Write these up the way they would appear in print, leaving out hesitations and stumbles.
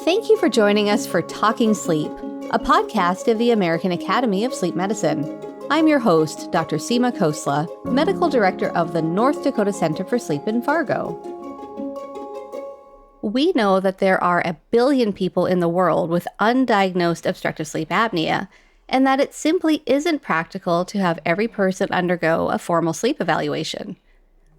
Thank you for joining us for Talking Sleep, a podcast of the American Academy of Sleep Medicine. I'm your host, Dr. Seema Khosla, Medical Director of the North Dakota Center for Sleep in Fargo. We know that there are 1 billion people in the world with undiagnosed obstructive sleep apnea, and that it simply isn't practical to have every person undergo a formal sleep evaluation.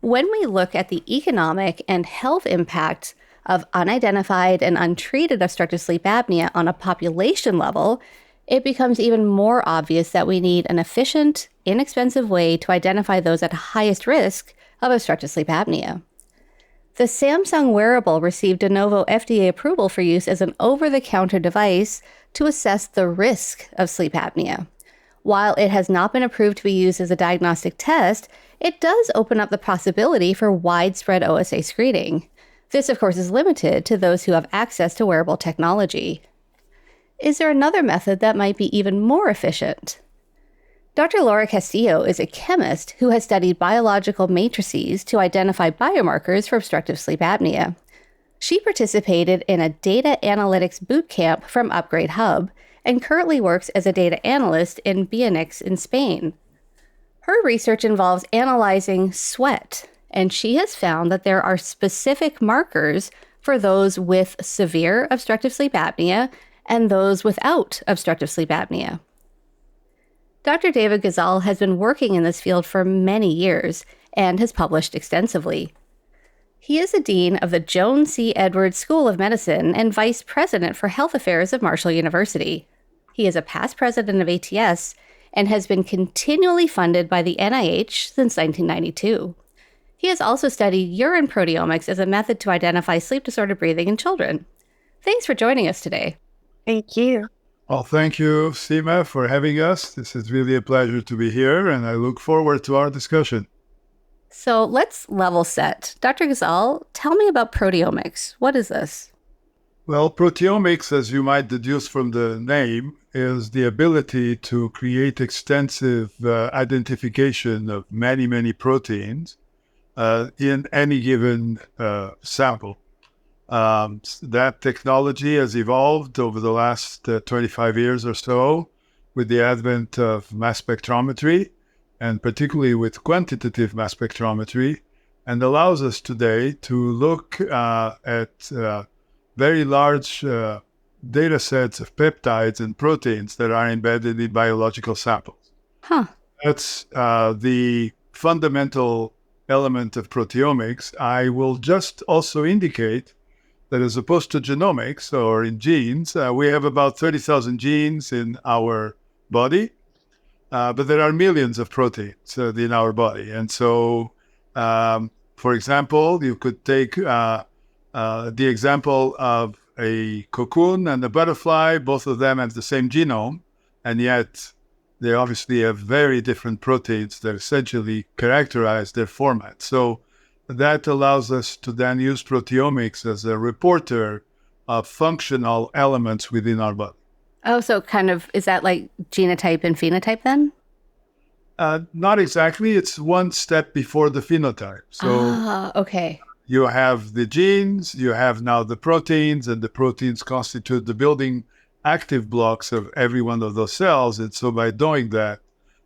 When we look at the economic and health impact of unidentified and untreated obstructive sleep apnea on a population level, it becomes even more obvious that we need an efficient, inexpensive way to identify those at highest risk of obstructive sleep apnea. The Samsung wearable received de novo FDA approval for use as an over-the-counter device to assess the risk of sleep apnea. While it has not been approved to be used as a diagnostic test, it does open up the possibility for widespread OSA screening. This, of course, is limited to those who have access to wearable technology. Is there another method that might be even more efficient? Dr. Laura Castillo is a chemist who has studied biological matrices to identify biomarkers for obstructive sleep apnea. She participated in a data analytics bootcamp from Upgrade Hub and currently works as a data analyst in Bionics in Spain. Her research involves analyzing sweat, and she has found that there are specific markers for those with severe obstructive sleep apnea and those without obstructive sleep apnea. Dr. David Gozal has been working in this field for many years and has published extensively. He is the dean of the Joan C. Edwards School of Medicine and vice president for health affairs of Marshall University. He is a past president of ATS and has been continually funded by the NIH since 1992. He has also studied urine proteomics as a method to identify sleep-disordered breathing in children. Thanks for joining us today. Thank you. Well, thank you, Seema, for having us. This is really a pleasure to be here, and I look forward to our discussion. So let's level set. Dr. Gozal, tell me about proteomics. What is this? Well, proteomics, as you might deduce from the name, is the ability to create extensive identification of many, many proteins in any given sample. That technology has evolved over the last 25 years or so with the advent of mass spectrometry, and particularly with quantitative mass spectrometry, and allows us today to look at very large data sets of peptides and proteins that are embedded in biological samples. That's the fundamental element of proteomics. I will just also indicate that as opposed to genomics or in genes, we have about 30,000 genes in our body, but there are millions of proteins in our body. And so, for example, you could take the example of a cocoon and a butterfly. Both of them have the same genome, and yet they obviously have very different proteins that essentially characterize their format. So that allows us to then use proteomics as a reporter of functional elements within our body. Oh, so kind of, is that like genotype and phenotype then? Not exactly. It's one step before the phenotype. So okay. You have the genes, you have now the proteins, and the proteins constitute the building active blocks of every one of those cells. And so by doing that,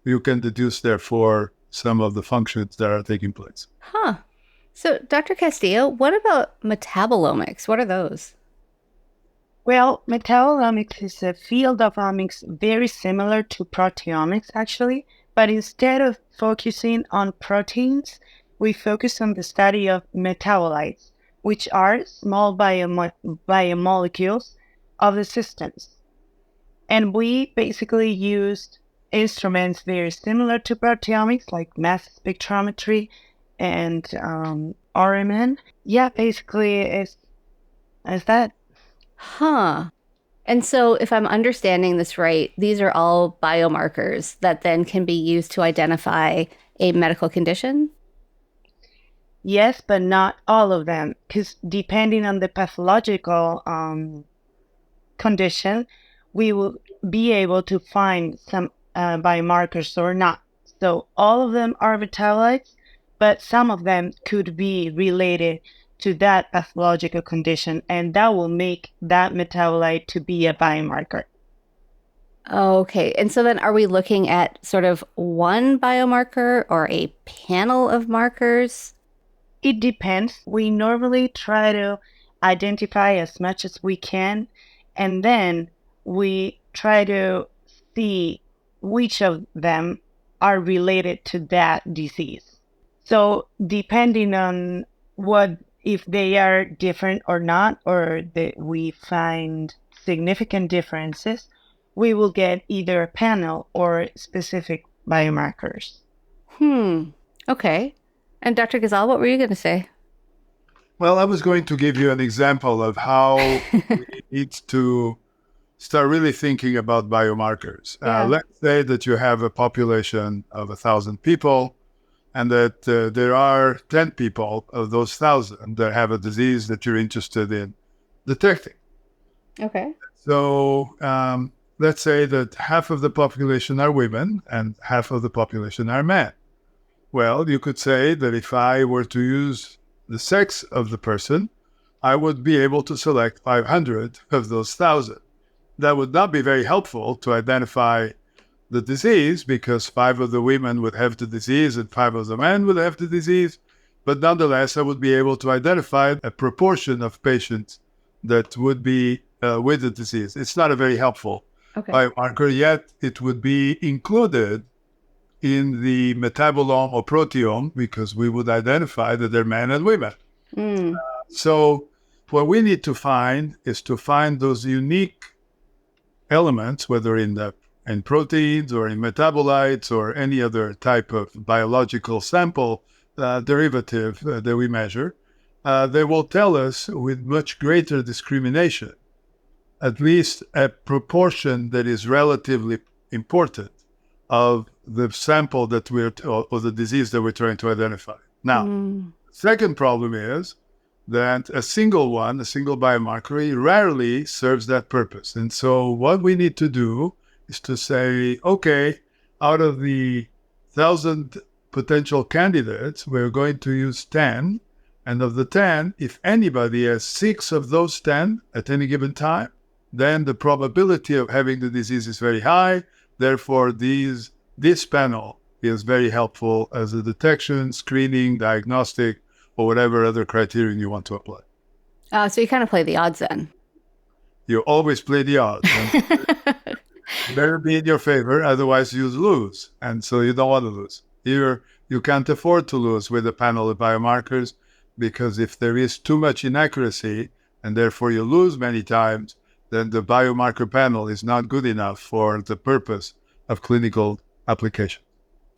you can deduce, therefore, some of the functions that are taking place. So, Dr. Castillo, what about metabolomics? What are those? Well, metabolomics is a field of omics very similar to proteomics, actually. But instead of focusing on proteins, we focus on the study of metabolites, which are small biomolecules of the systems. And we basically used instruments very similar to proteomics, like mass spectrometry and RMN. Yeah, basically is that. And so if I'm understanding this right, these are all biomarkers that then can be used to identify a medical condition? Yes, but not all of them, because depending on the pathological condition, we will be able to find some biomarkers or not. So all of them are metabolites, but some of them could be related to that pathological condition, and that will make that metabolite to be a biomarker. Okay. And so then are we looking at sort of one biomarker or a panel of markers? It depends. We normally try to identify as much as we can, and then we try to see which of them are related to that disease. So depending on if they are different or not, or that we find significant differences, we will get either a panel or specific biomarkers. Okay. And Dr. Gozal, what were you going to say? Well, I was going to give you an example of how we need to start really thinking about biomarkers. Yeah. Let's say that you have a population of 1,000 people, and that there are 10 people of those 1,000 that have a disease that you're interested in detecting. Okay. So let's say that half of the population are women and half of the population are men. Well, you could say that if I were to use the sex of the person, I would be able to select 500 of those 1,000. That would not be very helpful to identify the disease, because 5 of the women would have the disease and 5 of the men would have the disease. But nonetheless, I would be able to identify a proportion of patients that would be with the disease. It's not a very helpful biomarker, yet it would be included in the metabolome or proteome, because we would identify that they're men and women. So what we need to find is to find those unique elements, whether in proteins or in metabolites or any other type of biological sample derivative that we measure. They will tell us with much greater discrimination, at least a proportion that is relatively important of the sample that or the disease that we're trying to identify. Now, second problem is that a single biomarker rarely serves that purpose. And so what we need to do is to say, okay, out of the 1,000 potential candidates, we're going to use 10. And of the 10, if anybody has 6 of those 10 at any given time, then the probability of having the disease is very high. Therefore, this panel is very helpful as a detection, screening, diagnostic, or whatever other criterion you want to apply. So you kind of play the odds then. You always play the odds. Better be in your favor, otherwise you lose. And so you don't want to lose. You can't afford to lose with a panel of biomarkers, because if there is too much inaccuracy and therefore you lose many times, then the biomarker panel is not good enough for the purpose of clinical application.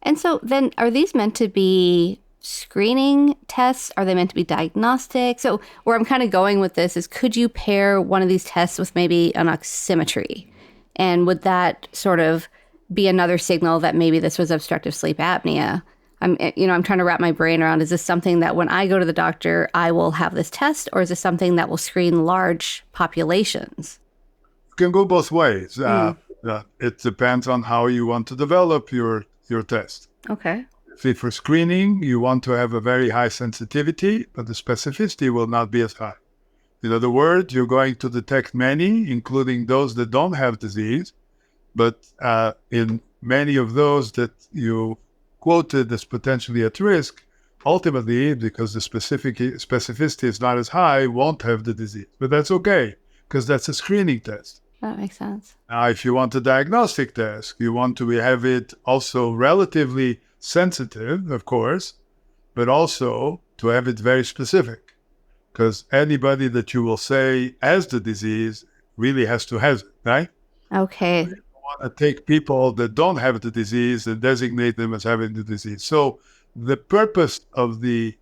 And so then are these meant to be screening tests? Are they meant to be diagnostic? So where I'm kind of going with this is, could you pair one of these tests with maybe an oximetry? And would that sort of be another signal that maybe this was obstructive sleep apnea? I'm trying to wrap my brain around, is this something that when I go to the doctor, I will have this test, or is this something that will screen large populations? It can go both ways. It depends on how you want to develop your test. Okay. If for screening, you want to have a very high sensitivity, but the specificity will not be as high. In other words, you're going to detect many, including those that don't have disease, but in many of those that you quoted as potentially at risk, ultimately, because the specificity is not as high, won't have the disease. But that's okay, because that's a screening test. That makes sense. Now, if you want a diagnostic test, you want to have it also relatively sensitive, of course, but also to have it very specific, because anybody that you will say has the disease really has to have it, right? Okay. You don't want to take people that don't have the disease and designate them as having the disease. So the purpose of the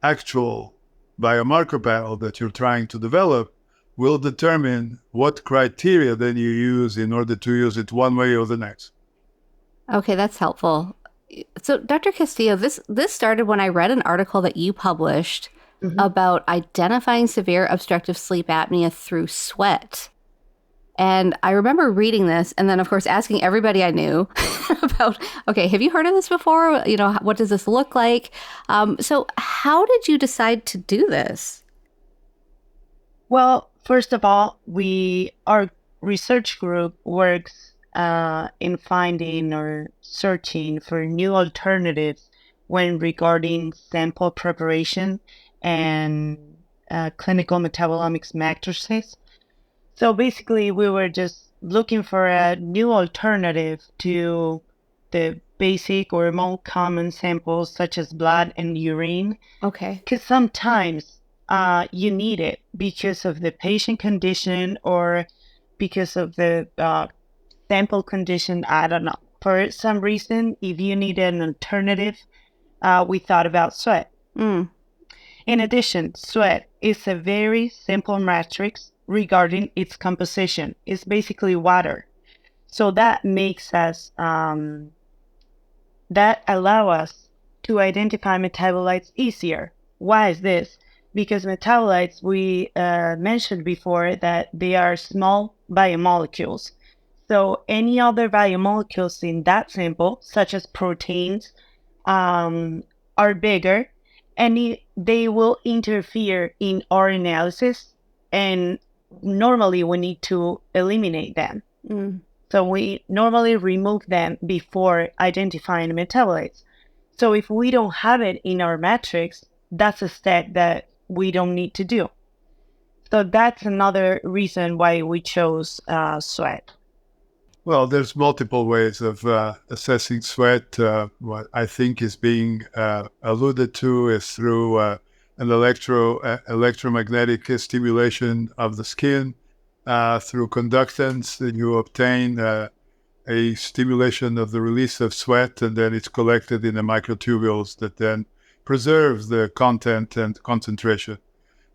actual biomarker panel that you're trying to develop will determine what criteria then you use in order to use it one way or the next. Okay, that's helpful. So, Dr. Castillo, this started when I read an article that you published about identifying severe obstructive sleep apnea through sweat. And I remember reading this and then, of course, asking everybody I knew about, okay, have you heard of this before? You know, what does this look like? So how did you decide to do this? Well, first of all, our research group works in finding or searching for new alternatives when regarding sample preparation and clinical metabolomics matrices. So basically, we were just looking for a new alternative to the basic or more common samples such as blood and urine, Okay. because sometimes you need it because of the patient condition or because of the sample condition. I don't know. For some reason, if you need an alternative, we thought about sweat. Mm. In addition, sweat is a very simple matrix regarding its composition. It's basically water. So that makes us, that allow us to identify metabolites easier. Why is this? Because metabolites, we mentioned before that they are small biomolecules. So any other biomolecules in that sample, such as proteins, are bigger, and they will interfere in our analysis, and normally we need to eliminate them. Mm. So we normally remove them before identifying metabolites. So if we don't have it in our matrix, that's a step that we don't need to do. So that's another reason why we chose sweat. Well, there's multiple ways of assessing sweat. What I think is being alluded to is through an electromagnetic stimulation of the skin. Through conductance, you obtain a stimulation of the release of sweat, and then it's collected in the microtubules that then preserves the content and concentration.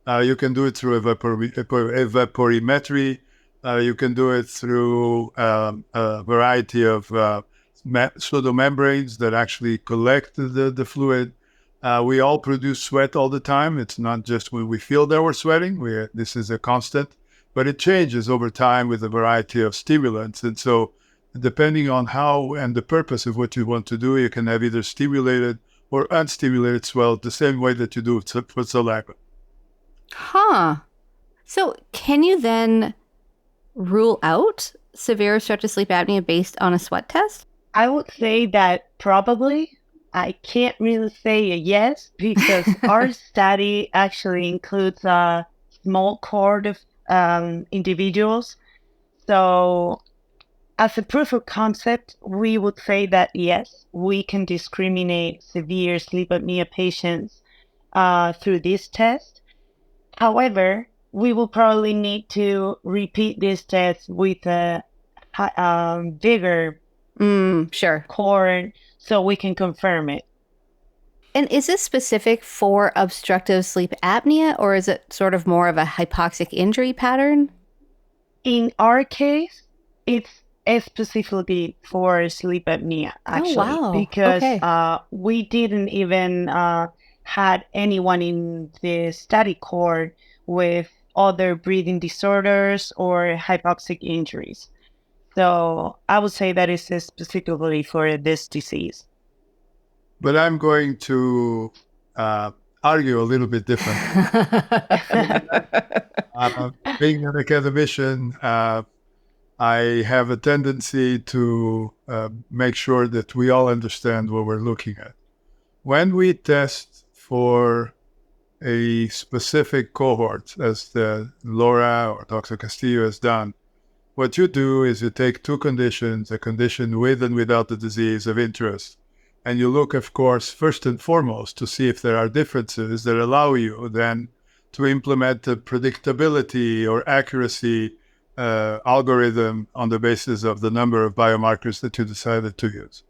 You can do it through evaporimetry. You can do it through a variety of pseudomembranes that actually collect the fluid. We all produce sweat all the time. It's not just when we feel that we're sweating. This is a constant, but it changes over time with a variety of stimulants. And so depending on how and the purpose of what you want to do, you can have either stimulated or unstimulated sweat the same way that you do for saliva. Huh. So can you then rule out severe obstructive sleep apnea based on a sweat test? I would say that probably. I can't really say a yes because our study actually includes a small cohort of individuals. So as a proof of concept, we would say that yes, we can discriminate severe sleep apnea patients through this test. However, we will probably need to repeat this test with a bigger Sure. cohort so we can confirm it. And is this specific for obstructive sleep apnea, or is it sort of more of a hypoxic injury pattern? In our case, it's specifically for sleep apnea, actually, wow. because Okay. we didn't even had anyone in the study cohort with other breathing disorders or hypoxic injuries. So I would say that it's specifically for this disease. But I'm going to argue a little bit different. Being an academician, I have a tendency to make sure that we all understand what we're looking at. When we test for a specific cohort, as Laura or Dr. Castillo has done, what you do is you take two conditions, a condition with and without the disease of interest, and you look, of course, first and foremost, to see if there are differences that allow you then to implement a predictability or accuracy algorithm on the basis of the number of biomarkers that you decided to use.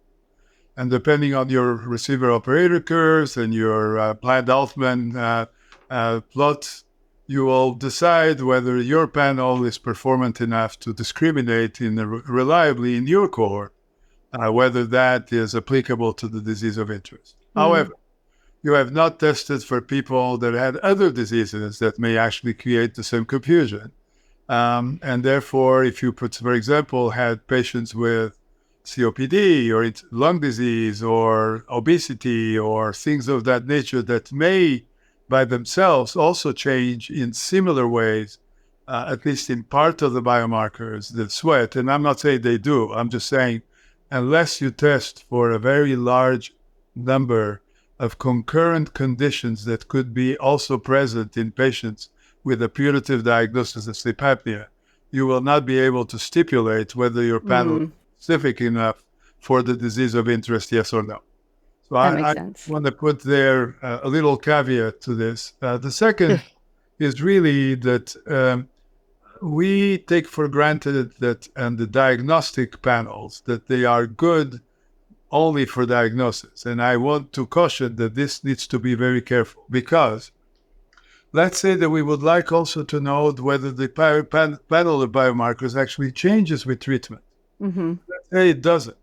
And depending on your receiver operator curves and your Bland-Altman plots, you will decide whether your panel is performant enough to discriminate reliably in your cohort, whether that is applicable to the disease of interest. However, you have not tested for people that had other diseases that may actually create the same confusion. And therefore, if you put, for example, had patients with COPD or lung disease or obesity or things of that nature that may by themselves also change in similar ways, at least in part of the biomarkers, the sweat. And I'm not saying they do. I'm just saying unless you test for a very large number of concurrent conditions that could be also present in patients with a putative diagnosis of sleep apnea, you will not be able to stipulate whether your panel is specific enough for the disease of interest, yes or no. So That makes I sense. want to put there a little caveat to this. The second is really that we take for granted that and the diagnostic panels, that they are good only for diagnosis. And I want to caution that this needs to be very careful because let's say that we would like also to know whether the panel of biomarkers actually changes with treatment. Let's say it doesn't.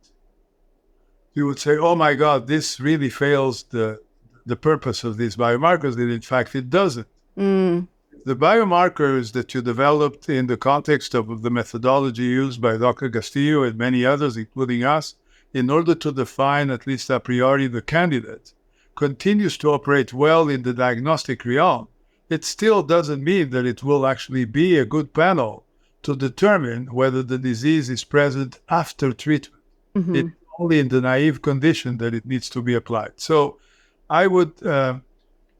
You would say, oh my God, this really fails the purpose of these biomarkers, and in fact it doesn't. The biomarkers that you developed in the context of the methodology used by Dr. Castillo and many others, including us, in order to define at least a priori the candidate, continues to operate well in the diagnostic realm. It still doesn't mean that it will actually be a good panel to determine whether the disease is present after treatment. It's only in the naive condition that it needs to be applied. So I would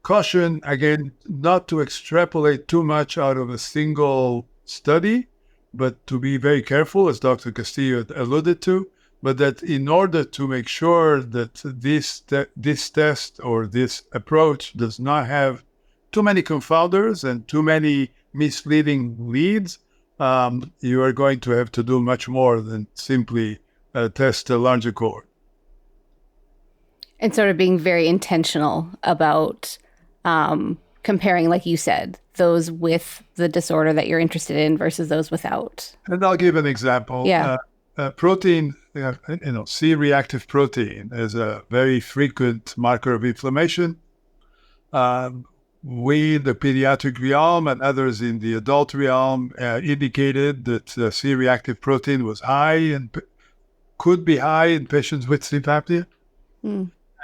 caution, again, not to extrapolate too much out of a single study, but to be very careful, as Dr. Castillo alluded to, but that in order to make sure that this test or this approach does not have too many confounders and too many misleading leads, you are going to have to do much more than simply test a larger cohort. And sort of being very intentional about comparing, like you said, those with the disorder that you're interested in versus those without. And I'll give an example. Yeah. Protein, C-reactive protein is a very frequent marker of inflammation. We, the pediatric realm and others in the adult realm, indicated that C-reactive protein was high and could be high in patients with sleep apnea.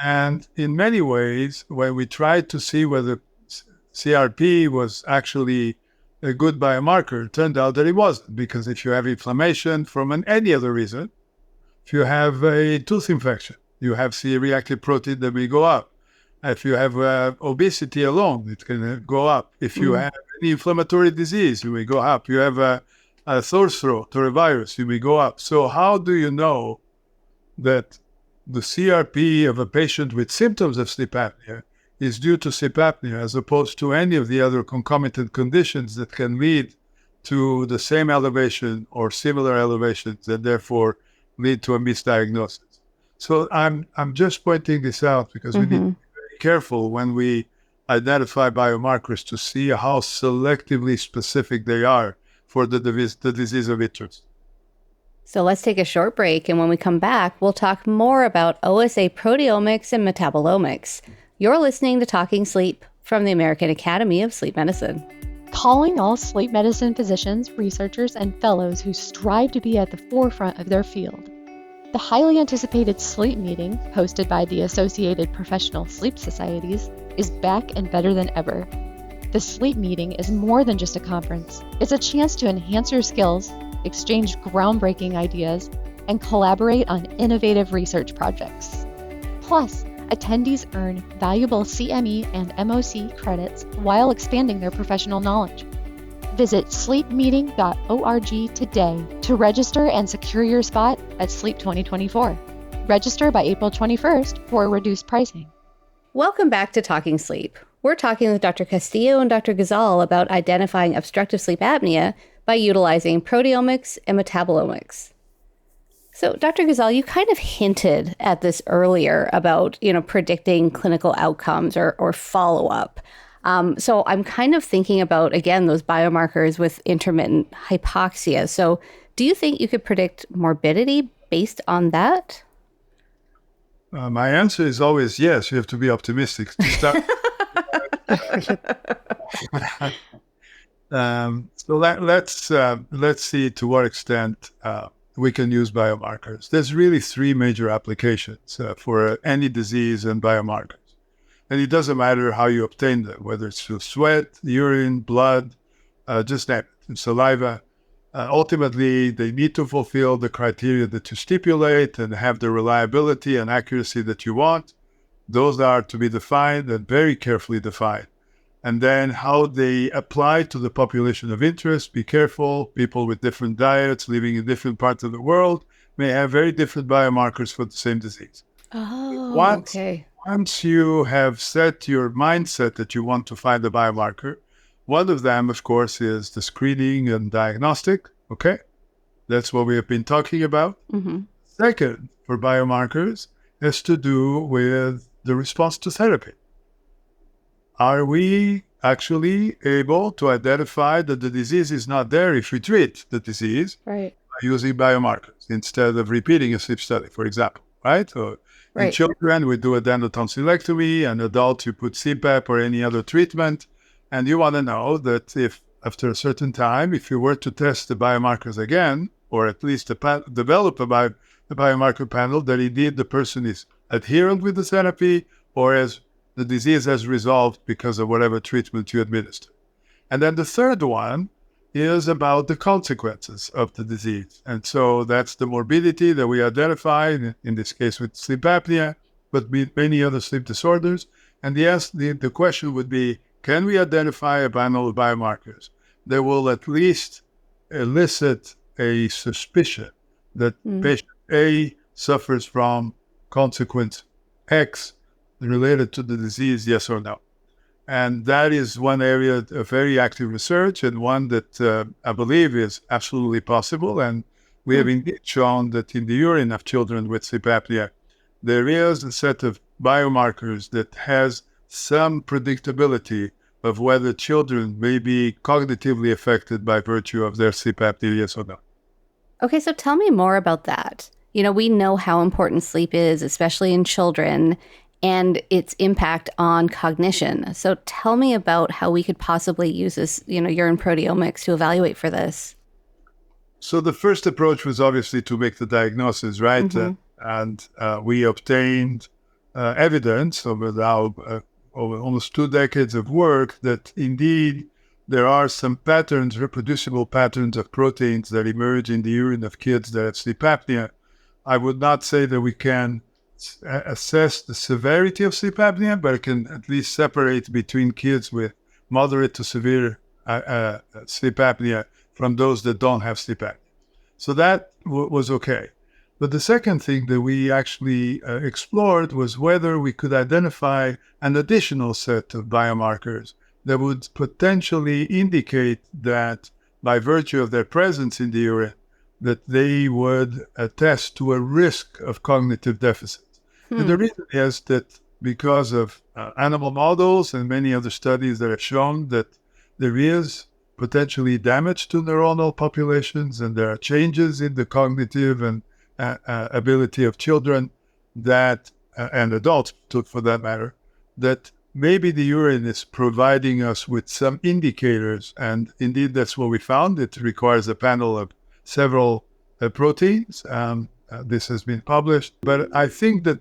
And in many ways, when we tried to see whether CRP was actually a good biomarker, it turned out that it wasn't, because if you have inflammation from any other reason, if you have a tooth infection, you have C-reactive protein that will go up. If you have obesity alone, it can go up. If you have any inflammatory disease, it will go up. You have a sore throat or a virus, it will go up. So how do you know that the CRP of a patient with symptoms of sleep apnea is due to sleep apnea as opposed to any of the other concomitant conditions that can lead to the same elevation or similar elevations and therefore lead to a misdiagnosis? So I'm just pointing this out because we need to be very careful when we identify biomarkers to see how selectively specific they are for the disease of interest. So let's take a short break, and when we come back, we'll talk more about OSA proteomics and metabolomics. You're listening to Talking Sleep from the American Academy of Sleep Medicine. Calling all sleep medicine physicians, researchers, and fellows who strive to be at the forefront of their field. The highly anticipated sleep meeting, hosted by the Associated Professional Sleep Societies, is back and better than ever. The sleep meeting is more than just a conference. It's a chance to enhance your skills, exchange groundbreaking ideas, and collaborate on innovative research projects. Plus, attendees earn valuable CME and MOC credits while expanding their professional knowledge. Visit sleepmeeting.org today to register and secure your spot at Sleep 2024. Register by April 21st for reduced pricing. Welcome back to Talking Sleep. We're talking with Dr. Castillo and Dr. Gozal about identifying obstructive sleep apnea by utilizing proteomics and metabolomics. So, Dr. Gozal, you kind of hinted at this earlier about, predicting clinical outcomes or follow-up. So I'm kind of thinking about, again, those biomarkers with intermittent hypoxia. So do you think you could predict morbidity based on that? My answer is always yes. You have to be optimistic to start. Let's see to what extent we can use biomarkers. There's really three major applications for any disease and biomarkers. And it doesn't matter how you obtain them, whether it's through sweat, urine, blood, just name it, saliva. Ultimately, they need to fulfill the criteria that you stipulate and have the reliability and accuracy that you want. Those are to be defined and very carefully defined. And then how they apply to the population of interest. Be careful. People with different diets, living in different parts of the world, may have very different biomarkers for the same disease. Oh, okay. Once you have set your mindset that you want to find a biomarker, one of them, of course, is the screening and diagnostic. Okay? That's what we have been talking about. Mm-hmm. Second, for biomarkers, has to do with the response to therapy. Are we actually able to identify that the disease is not there if we treat the disease Right. by using biomarkers instead of repeating a sleep study, for example, right? Or in Right. children, we do a tonsillectomy, and adults, you put CPAP or any other treatment. And you want to know that if after a certain time, if you were to test the biomarkers again, or at least develop a biomarker panel, that indeed the person is adherent with the therapy or as the disease has resolved because of whatever treatment you administer. And then the third one is about the consequences of the disease. And so that's the morbidity that we identify, in this case with sleep apnea, but with many other sleep disorders. And the question would be, can we identify a panel of biomarkers that will at least elicit a suspicion that patient A suffers from consequence X related to the disease, yes or no? And that is one area of very active research, and one that I believe is absolutely possible. And we have indeed shown that in the urine of children with sleep apnea, there is a set of biomarkers that has some predictability of whether children may be cognitively affected by virtue of their sleep apnea, yes or no. Okay, so tell me more about that. We know how important sleep is, especially in children, and its impact on cognition. So tell me about how we could possibly use this, urine proteomics to evaluate for this. So the first approach was obviously to make the diagnosis, right? Mm-hmm. And we obtained evidence over now over almost 2 decades of work that indeed there are some patterns, reproducible patterns of proteins that emerge in the urine of kids that have sleep apnea. I would not say that we can assess the severity of sleep apnea, but it can at least separate between kids with moderate to severe sleep apnea from those that don't have sleep apnea. So that was okay. But the second thing that we actually explored was whether we could identify an additional set of biomarkers that would potentially indicate that by virtue of their presence in the urine, that they would attest to a risk of cognitive deficit. And the reason is that because of animal models and many other studies that have shown that there is potentially damage to neuronal populations, and there are changes in the cognitive and ability of children that, and adults for that matter, that maybe the urine is providing us with some indicators. And indeed, that's what we found. It requires a panel of several proteins. This has been published. But I think that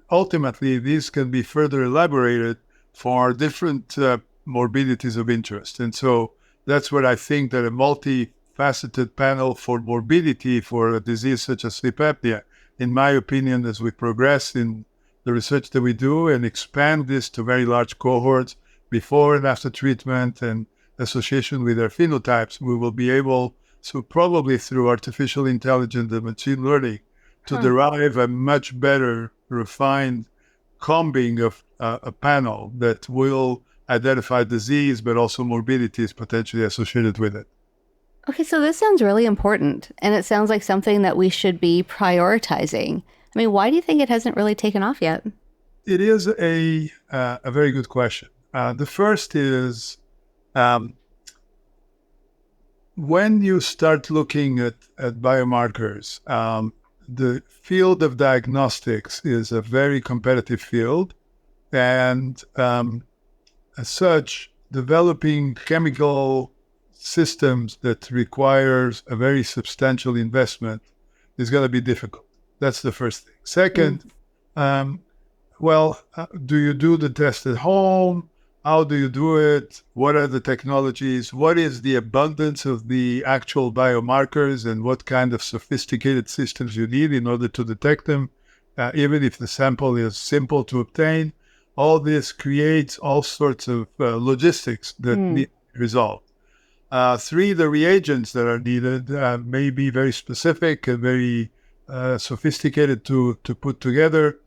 ultimately, these can be further elaborated for different morbidities of interest. And so that's what I think that a multifaceted panel for morbidity for a disease such as sleep apnea, in my opinion, as we progress in the research that we do and expand this to very large cohorts before and after treatment and association with their phenotypes, we will be able, so probably through artificial intelligence and machine learning, to derive a much better refined combing of a panel that will identify disease, but also morbidities potentially associated with it. Okay, so this sounds really important, and it sounds like something that we should be prioritizing. I mean, why do you think it hasn't really taken off yet? It is a very good question. The first is when you start looking at biomarkers, the field of diagnostics is a very competitive field, and as such, developing chemical systems that requires a very substantial investment is going to be difficult. That's the first thing. Second, do you do the test at home? How do you do it? What are the technologies? What is the abundance of the actual biomarkers, and what kind of sophisticated systems you need in order to detect them, even if the sample is simple to obtain? All this creates all sorts of logistics that need to be resolved. Three, the reagents that are needed may be very specific and very sophisticated to put together.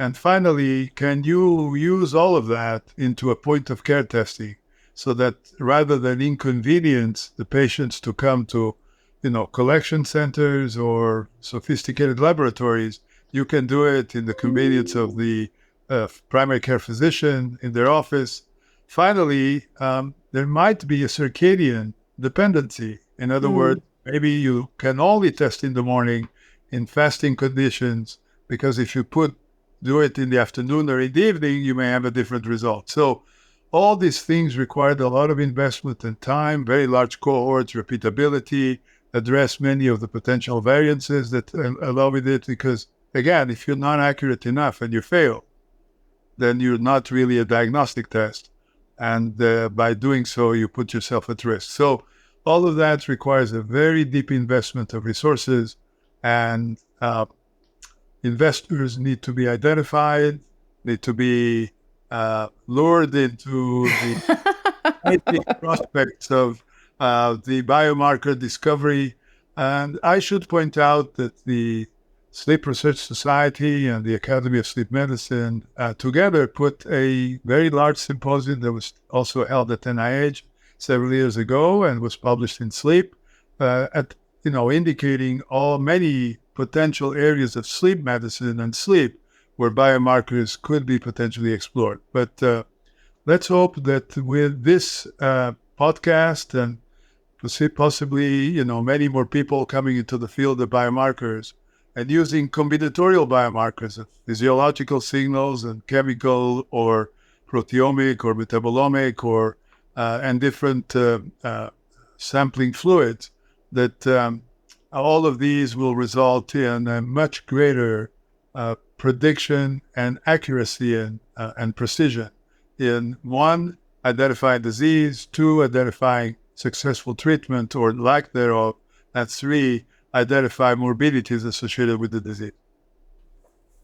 And finally, can you use all of that into a point-of-care testing so that rather than inconvenience the patients to come to, collection centers or sophisticated laboratories, you can do it in the convenience of the primary care physician in their office. Finally, there might be a circadian dependency. In other words, maybe you can only test in the morning in fasting conditions, because if you do it in the afternoon or in the evening, you may have a different result. So all these things required a lot of investment and time, very large cohorts, repeatability, address many of the potential variances that allow with it. Because again, if you're not accurate enough and you fail, then you're not really a diagnostic test. And by doing so, you put yourself at risk. So all of that requires a very deep investment of resources, and investors need to be identified, need to be lured into the prospects of the biomarker discovery. And I should point out that the Sleep Research Society and the Academy of Sleep Medicine together put a very large symposium that was also held at NIH several years ago and was published in Sleep, indicating many potential areas of sleep medicine and sleep where biomarkers could be potentially explored. But let's hope that with this podcast and possibly, many more people coming into the field of biomarkers and using combinatorial biomarkers of physiological signals and chemical or proteomic or metabolomic or and different sampling fluids, that all of these will result in a much greater prediction and accuracy and precision in, one, identifying disease, two, identifying successful treatment or lack thereof, and three, identify morbidities associated with the disease.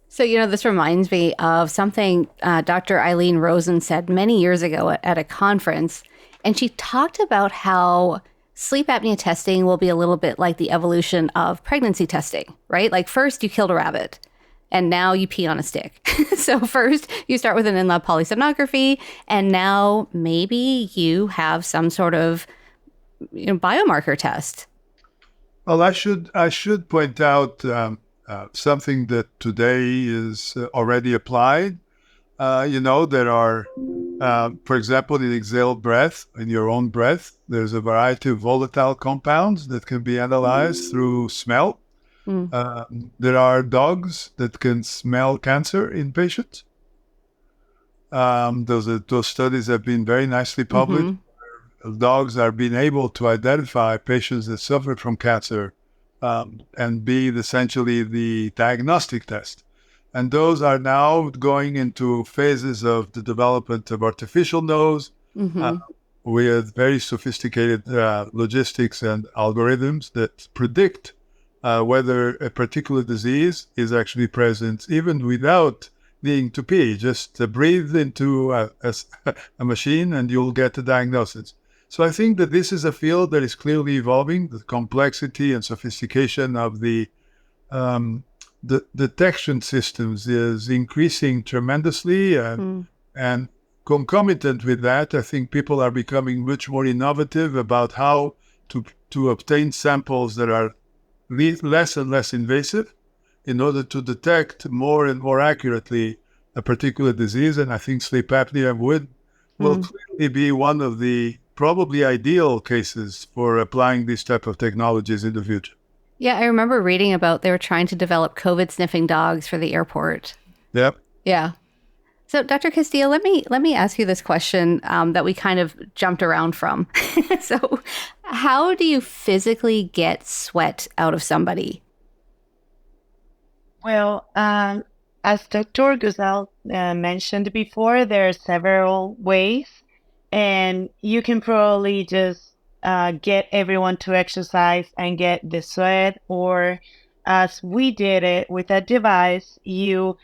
So, this reminds me of something Dr. Eileen Rosen said many years ago at a conference, and she talked about how sleep apnea testing will be a little bit like the evolution of pregnancy testing, right? Like first you killed a rabbit and now you pee on a stick. So first you start with an in-lab polysomnography, and now maybe you have some sort of biomarker test. Well, I should point out something that today is already applied. There are, for example, in exhaled breath, in your own breath, there's a variety of volatile compounds that can be analyzed through smell. There are dogs that can smell cancer in patients. Those studies have been very nicely published. Dogs are being able to identify patients that suffer from cancer and be essentially the diagnostic test. And those are now going into phases of the development of artificial nose with very sophisticated logistics and algorithms that predict whether a particular disease is actually present, even without needing to pee. Just breathe into a machine and you'll get a diagnosis. So I think that this is a field that is clearly evolving. The complexity and sophistication of the detection systems is increasing tremendously, and concomitant with that, I think people are becoming much more innovative about how to obtain samples that are less and less invasive in order to detect more and more accurately a particular disease. And I think sleep apnea will clearly be one of the probably ideal cases for applying these type of technologies in the future. Yeah, I remember reading about they were trying to develop COVID sniffing dogs for the airport. Yep. Yeah. So, Dr. Castillo, let me ask you this question that we kind of jumped around from. So, how do you physically get sweat out of somebody? Well, as Dr. Gozal mentioned before, there are several ways, and you can probably just get everyone to exercise and get the sweat, or as we did it with a device, you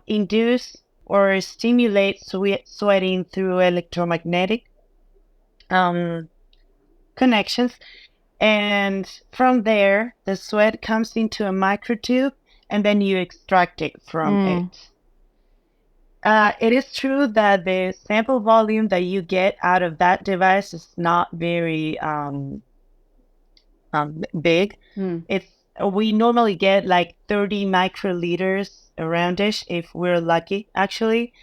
induce or stimulate sweating through electromagnetic um, connections. And from there, the sweat comes into a microtube and then you extract it from it. It is true that the sample volume that you get out of that device is not very big. It's we normally get like 30 microliters aroundish if we're lucky, actually.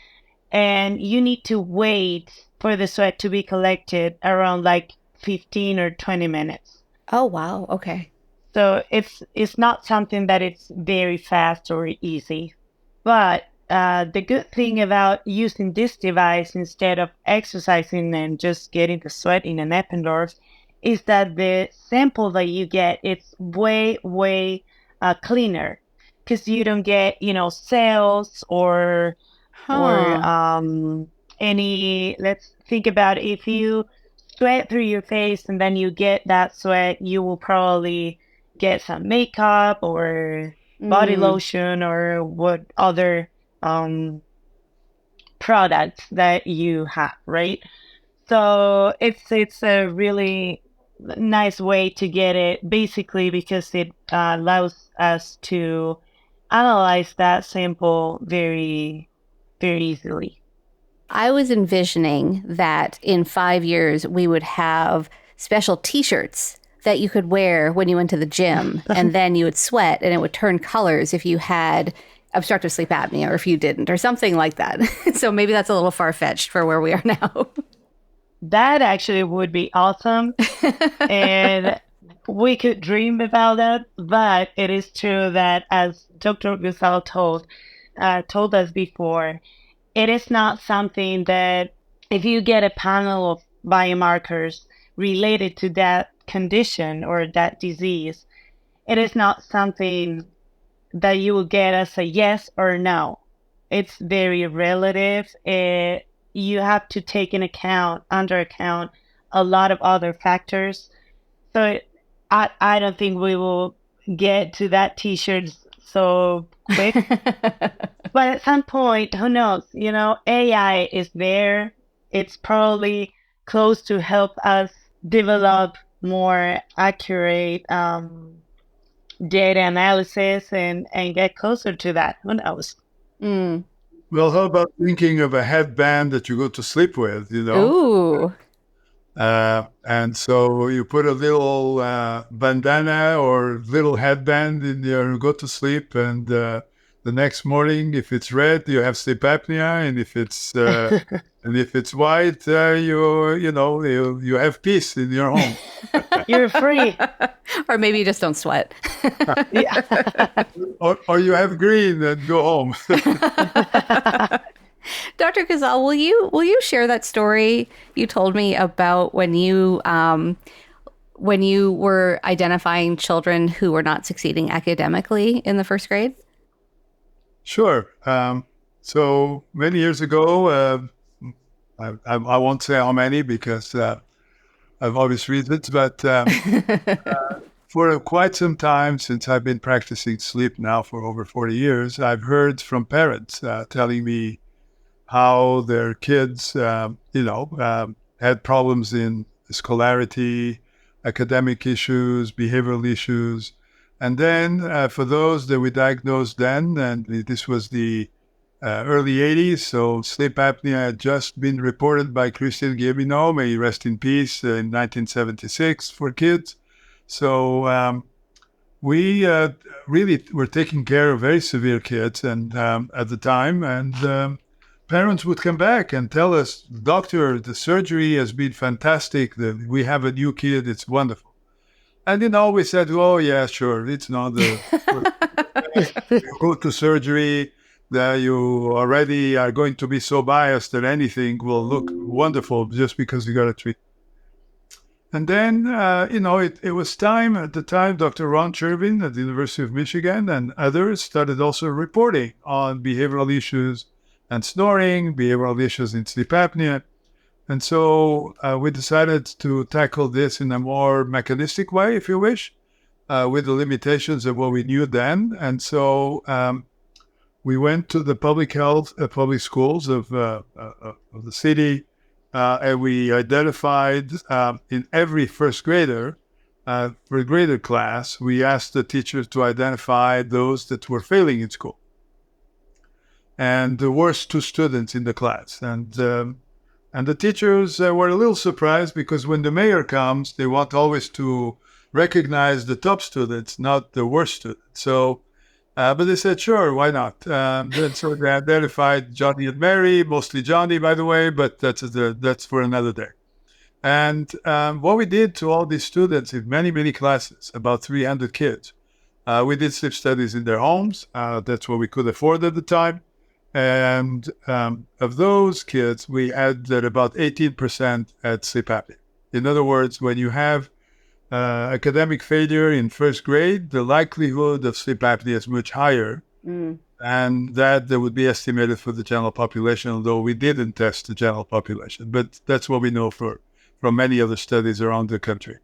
And you need to wait for the sweat to be collected around like 15 or 20 minutes. Oh, wow. Okay. So it's not something that it's very fast or easy. But the good thing about using this device instead of exercising and just getting the sweat in an Eppendorf is that the sample that you get, it's way cleaner because you don't get, cells or any, let's think about if you sweat through your face and then you get that sweat, you will probably get some makeup or body lotion or what other products that you have, right? So it's a really nice way to get it, basically because it allows us to analyze that sample very, very easily. I was envisioning that in 5 years, we would have special T-shirts that you could wear when you went to the gym, and then you would sweat and it would turn colors if you had obstructive sleep apnea or if you didn't, or something like that. So maybe that's a little far-fetched for where we are now. That actually would be awesome. And we could dream about that. But it is true that, as Dr. Gozal told us before, it is not something that if you get a panel of biomarkers related to that condition or that disease, it is not something that you will get as a yes or no. It's very relative. You have to take under account a lot of other factors. So I don't think we will get to that T-shirt so quick. But at some point, who knows? AI is there. It's probably close to help us develop more accurate data analysis and get closer to that. Who knows? Well, how about thinking of a headband that you go to sleep with, Ooh. And so you put a little bandana or little headband in your go to sleep, and the next morning, if it's red, you have sleep apnea, and if it's white, you have peace in your home. You're free. Or maybe you just don't sweat. Yeah. or you have green and go home. Dr. Gozal, will you share that story you told me about when you were identifying children who were not succeeding academically in the first grade? Sure. So many years ago, I won't say how many because of obvious reasons, but for quite some time, since I've been practicing sleep now for over 40 years, I've heard from parents telling me how their kids, had problems in scolarity, academic issues, behavioral issues. And then for those that we diagnosed then, and this was the early 80s, so sleep apnea had just been reported by Christian Guilleminault, may he rest in peace, in 1976 for kids. So we really were taking care of very severe kids and at the time, and parents would come back and tell us, "Doctor, the surgery has been fantastic. We have a new kid. It's wonderful." And we said, "Oh, yeah, sure. It's not the go to surgery. that you already are going to be so biased that anything will look wonderful just because you got a treatment. And then, it was time at the time, Dr. Ron Chervin at the University of Michigan and others started also reporting on behavioral issues and snoring, behavioral issues in sleep apnea. And so we decided to tackle this in a more mechanistic way, if you wish, with the limitations of what we knew then. And so we went to the public schools of the city, and we identified in every first grader, for a grader class, we asked the teachers to identify those that were failing in school and the worst two students in the class. And the teachers were a little surprised because when the mayor comes, they want always to recognize the top students, not the worst students. So, but they said, sure, why not? Then so they identified Johnny and Mary, mostly Johnny, by the way, but that's for another day. And what we did to all these students in many, many classes, about 300 kids, we did sleep studies in their homes. That's what we could afford at the time. And of those kids, we had that about 18% had sleep apnea. In other words, when you have academic failure in first grade, the likelihood of sleep apnea is much higher. And that would be estimated for the general population, although we didn't test the general population. But that's what we know from many other studies around the country.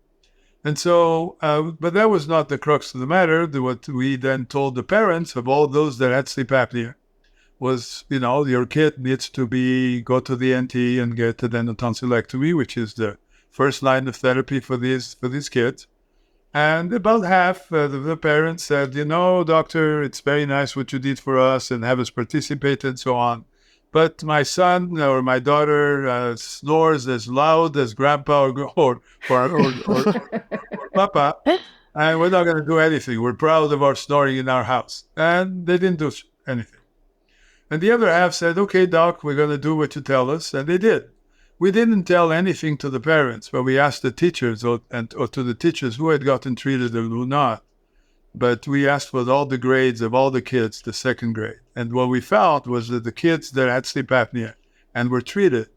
And so, but that was not the crux of the matter. What we then told the parents of all those that had sleep apnea was, your kid needs to go to the NT and get an endotonsillectomy, which is the first line of therapy for these kids. And about half of the parents said, doctor, it's very nice what you did for us and have us participate and so on. But my son or my daughter snores as loud as grandpa or papa, and we're not going to do anything. We're proud of our snoring in our house. And they didn't do anything. And the other half said, okay, doc, we're going to do what you tell us. And they did. We didn't tell anything to the parents, but we asked the teachers or to the teachers who had gotten treated and who not. But we asked for all the grades of all the kids, the second grade. And what we found was that the kids that had sleep apnea and were treated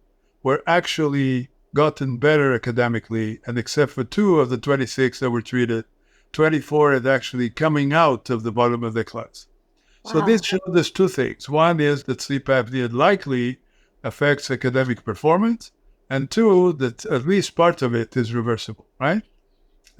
were actually gotten better academically. And except for 2 of the 26 that were treated, 24 had actually coming out of the bottom of their class. Wow. So this showed us 2 things. One is that sleep apnea likely affects academic performance, and 2, that at least part of it is reversible, right?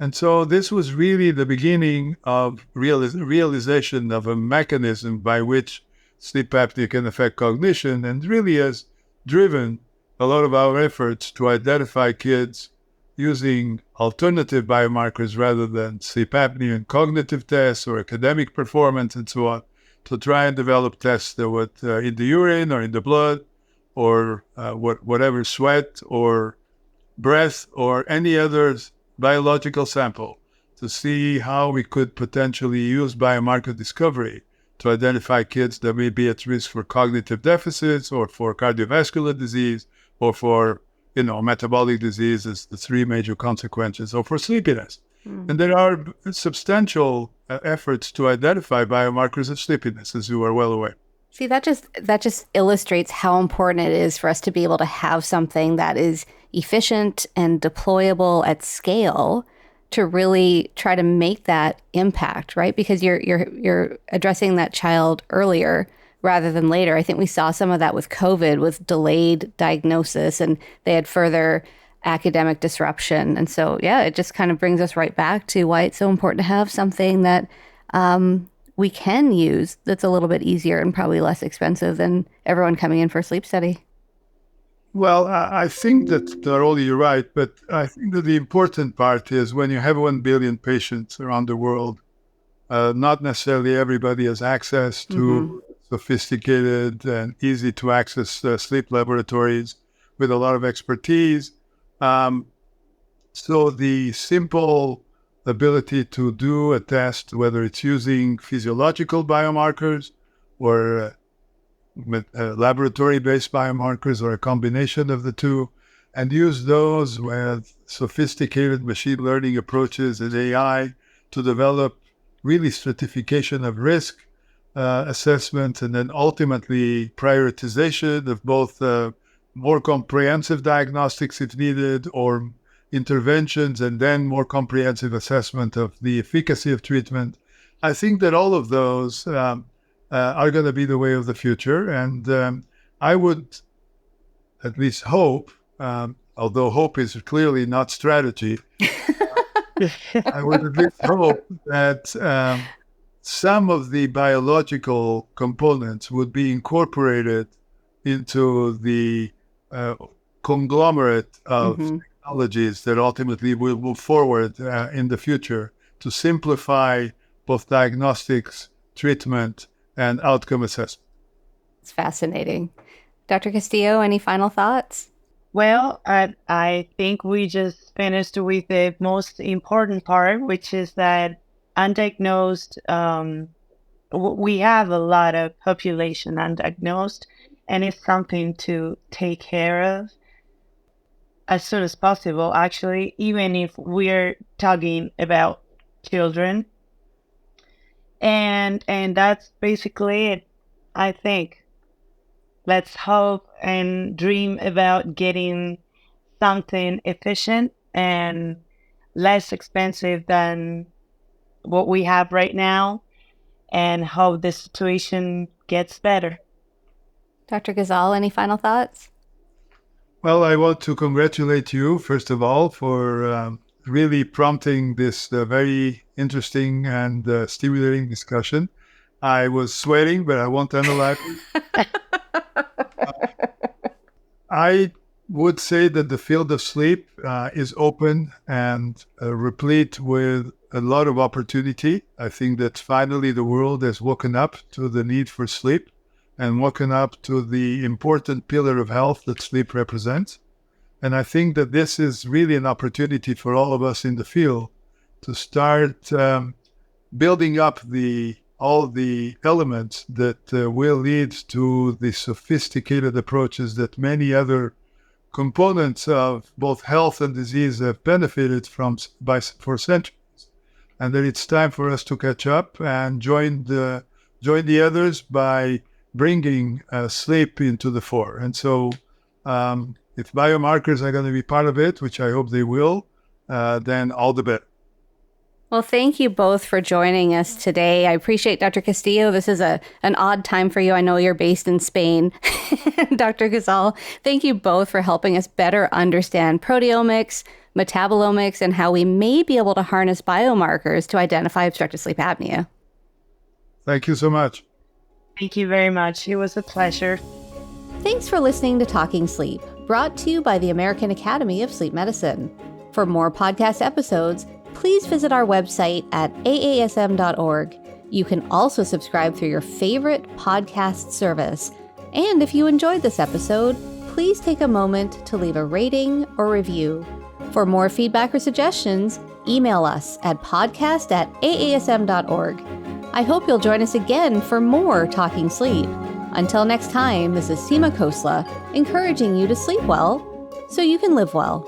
And so this was really the beginning of realization of a mechanism by which sleep apnea can affect cognition, and really has driven a lot of our efforts to identify kids using alternative biomarkers rather than sleep apnea and cognitive tests or academic performance and so on, to try and develop tests that would in the urine or in the blood or whatever, sweat or breath or any other biological sample, to see how we could potentially use biomarker discovery to identify kids that may be at risk for cognitive deficits or for cardiovascular disease or for metabolic disease as the 3 major consequences, or for sleepiness. And there are substantial efforts to identify biomarkers of sleepiness, as you are well aware. See, that just illustrates how important it is for us to be able to have something that is efficient and deployable at scale to really try to make that impact, right? Because you're addressing that child earlier rather than later. I think we saw some of that with COVID, with delayed diagnosis, and they had further academic disruption. And so, yeah, it just kind of brings us right back to why it's so important to have something that we can use that's a little bit easier and probably less expensive than everyone coming in for a sleep study. Well, I think that not only you're right, but I think that the important part is when you have 1 billion patients around the world, not necessarily everybody has access to sophisticated and easy to access sleep laboratories with a lot of expertise. So the simple ability to do a test, whether it's using physiological biomarkers or laboratory-based biomarkers or a combination of the 2, and use those with sophisticated machine learning approaches and AI to develop really stratification of risk assessment, and then ultimately prioritization of both more comprehensive diagnostics if needed, or interventions, and then more comprehensive assessment of the efficacy of treatment. I think that all of those are going to be the way of the future. And I would at least hope, although hope is clearly not strategy, I would at least hope that some of the biological components would be incorporated into the conglomerate of technologies that ultimately will move forward in the future to simplify both diagnostics, treatment, and outcome assessment. It's fascinating. Dr. Castillo, any final thoughts? Well, I think we just finished with the most important part, which is that undiagnosed, we have a lot of population undiagnosed, and it's something to take care of as soon as possible, actually, even if we're talking about children. And that's basically it, I think. Let's hope and dream about getting something efficient and less expensive than what we have right now, and hope the situation gets better. Dr. Gozal, any final thoughts? Well, I want to congratulate you, first of all, for really prompting this very interesting and stimulating discussion. I was sweating, but I won't analyze it. I would say that the field of sleep is open and replete with a lot of opportunity. I think that finally the world has woken up to the need for sleep and woken up to the important pillar of health that sleep represents. And I think that this is really an opportunity for all of us in the field to start building up all the elements that will lead to the sophisticated approaches that many other components of both health and disease have benefited from for centuries. And that it's time for us to catch up and join the others by bringing sleep into the fore. And so if biomarkers are going to be part of it, which I hope they will, then all the better. Well, thank you both for joining us today. I appreciate Dr. Castillo. This is an odd time for you. I know you're based in Spain. Dr. Gozal, thank you both for helping us better understand proteomics, metabolomics, and how we may be able to harness biomarkers to identify obstructive sleep apnea. Thank you so much. Thank you very much. It was a pleasure. Thanks for listening to Talking Sleep, brought to you by the American Academy of Sleep Medicine. For more podcast episodes, please visit our website at aasm.org. You can also subscribe through your favorite podcast service. And if you enjoyed this episode, please take a moment to leave a rating or review. For more feedback or suggestions, email us at podcast@aasm.org. I hope you'll join us again for more Talking Sleep. Until next time, this is Seema Khosla, encouraging you to sleep well so you can live well.